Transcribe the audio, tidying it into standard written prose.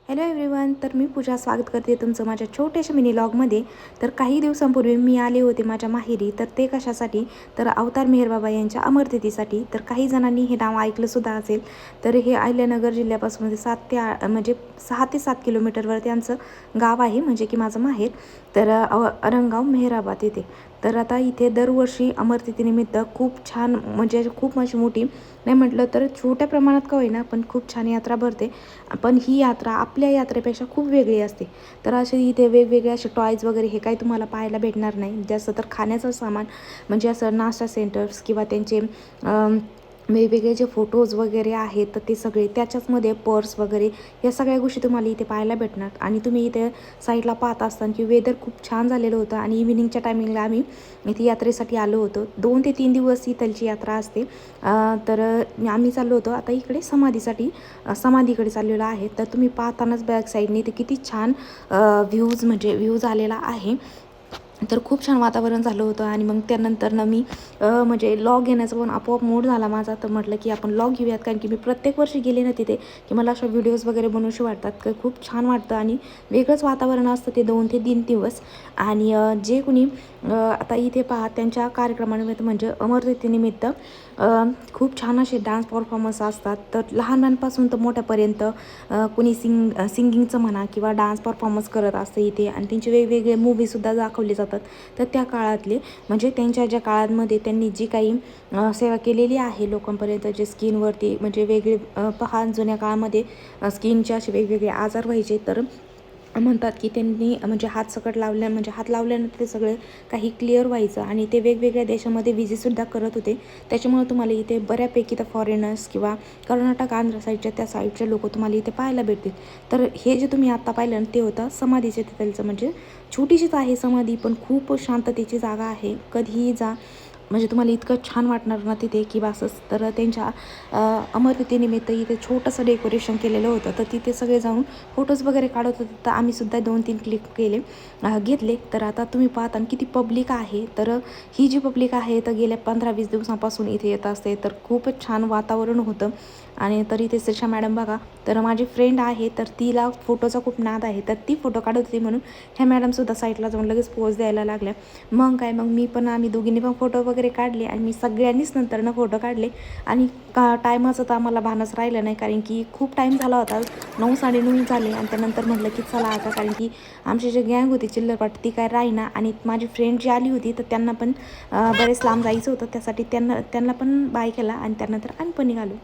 Hello everyone, तर मी पूजा स्वागत करते तुमचं माझ्या छोट्याशा मिनी व्लॉगमध्ये. तर काही दिवसांपूर्वी मी आले होते माझ्या माहेरी. तर ते कशासाठी, तर अवतार मेहरबाबा यांच्या अमरतिथीसाठी. तर काही जणांनी हे नाव ऐकलंसुद्धा असेल. तर हे अहिल्यानगर जिल्ह्यापासून 6 ते 7 किलोमीटरवर त्यांचं गाव आहे, म्हणजे की माझं माहेर. तर अरंगाव मेहराबाद येथे. तर आता इथे दरवर्षी अमरतिथीनिमित्त खूप छान, म्हणजे खूप अशी मोठी नाही म्हटलं तर छोट्या प्रमाणात का होईना पण खूप छान यात्रा भरते. पण ही यात्रा आपल्या यात्रेपेक्षा खूप वेगळी असते. तर असे इथे वेगवेगळे असे टॉयज वगैरे हे काही तुम्हाला पाहायला भेटणार नाही. जास्त तर खाण्याचं सामान, म्हणजे असं नाश्ता सेंटर्स किंवा त्यांचे वेगवेगळे जे फोटोज वगैरे आहेत, तर ते सगळे त्याच्याचमध्ये पर्स वगैरे या सगळ्या गोष्टी तुम्हाला इथे पाहायला भेटणार. आणि तुम्ही इथे साईडला पाहत असताना की वेदर खूप छान झालेलं होतं आणि इव्हिनिंगच्या टायमिंगला आम्ही इथे यात्रेसाठी आलो होतो. 2 ते 3 दिवस ही त्यांची यात्रा असते. तर आम्ही चाललो होतो आता इकडे समाधीकडे चाललेलो आहे. तर तुम्ही पाहतानाच बॅक साईडने ते किती छान व्ह्यूज आलेला आहे. तर खूप छान वातावरण झालं होतं. आणि मग त्यानंतर मी म्हणजे लॉग घेण्याचा पण आपोआप मूड झाला माझा. तर म्हटलं की आपण लॉग घेऊयात, कारण की मी प्रत्येक वर्षी गेले ना तिथे की मला अशा व्हिडिओज वगैरे बनवूशी वाटतात, की खूप छान वाटतं आणि वेगळंच वातावरण असतं ते 2 ते 3 दिवस. आणि जे कुणी आता इथे पहा त्यांच्या कार्यक्रमानिमित्त, म्हणजे अमरतिथीनिमित्त खूप छान असे डान्स परफॉर्मन्स असतात. तर लहानांपासून तर मोठ्यापर्यंत कुणी सिंगिंगचं म्हणा किंवा डान्स परफॉर्मन्स करत असते इथे. आणि त्यांचे वेगवेगळे मूवीसुद्धा दाखवले जातात. तर त्या काळातले, म्हणजे त्यांच्या ज्या काळांमध्ये त्यांनी जी काही सेवा केलेली आहे लोकांपर्यंत, जे स्किनवरती म्हणजे वेगळे पहा जुन्या काळामध्ये स्किनचे असे वेगवेगळे आजार व्हायचे. तर म्हणतात की त्यांनी म्हणजे हात लावल्यानंतर ते सगळे काही क्लिअर व्हायचं. आणि ते वेगवेगळ्या देशामध्ये विजिटसुद्धा करत होते. त्याच्यामुळे तुम्हाला इथे बऱ्यापैकी तर फॉरेनर्स किंवा कर्नाटक आंध्र साईडच्या त्या साईडचे लोक तुम्हाला इथे पाहायला भेटतील. तर हे जे तुम्ही आत्ता पाहिलं ना ते होतं समाधीचे तिथलचं, म्हणजे छोटीशीच आहे समाधी, पण खूप शांततेची जागा आहे. कधीही जा, म्हणजे तुम्हाला इतकं छान वाटणार ना तिथे की बसच. तर त्यांच्या अमरतिथीनिमित्त इथे छोटंसं डेकोरेशन केलेलं होतं. तर तिथे सगळे जाऊन फोटोज वगैरे काढत होते. तर आम्हीसुद्धा 2-3 क्लिक घेतले. तर आता तुम्ही पाहता किती पब्लिक आहे. तर ही जी पब्लिक आहे तर गेल्या 15-20 दिवसांपासून इथे येत असते. तर खूपच छान वातावरण होतं. आणि तरी ते श्रीषा मॅडम बघा, तर माझी फ्रेंड आहे, तर तिला फोटोचा खूप नाद आहे. तर ती फोटो काढत होती, म्हणून ह्या मॅडमसुद्धा साईडला जाऊन लगेच पोज द्यायला लागल्या. मग आम्ही दोघींनी पण फोटो वगैरे काढले आणि मी सगळ्यांनीच नंतरनं फोटो काढले. आणि टायमाचं तर आम्हाला भानच राहिलं नाही, कारण की खूप टाईम झाला होता. 9-9:30 झाले. आणि त्यानंतर म्हटलं की चला आता, कारण की आमची जी गँग होती चिल्लरपाट ती काय राहीना. आणि माझी फ्रेंड जी आली होती तर त्यांना पण बरेच लांब जायचं होतं, त्यासाठी त्यांना पण बाय केला. आणि त्यानंतर आम्ही पण निघालो.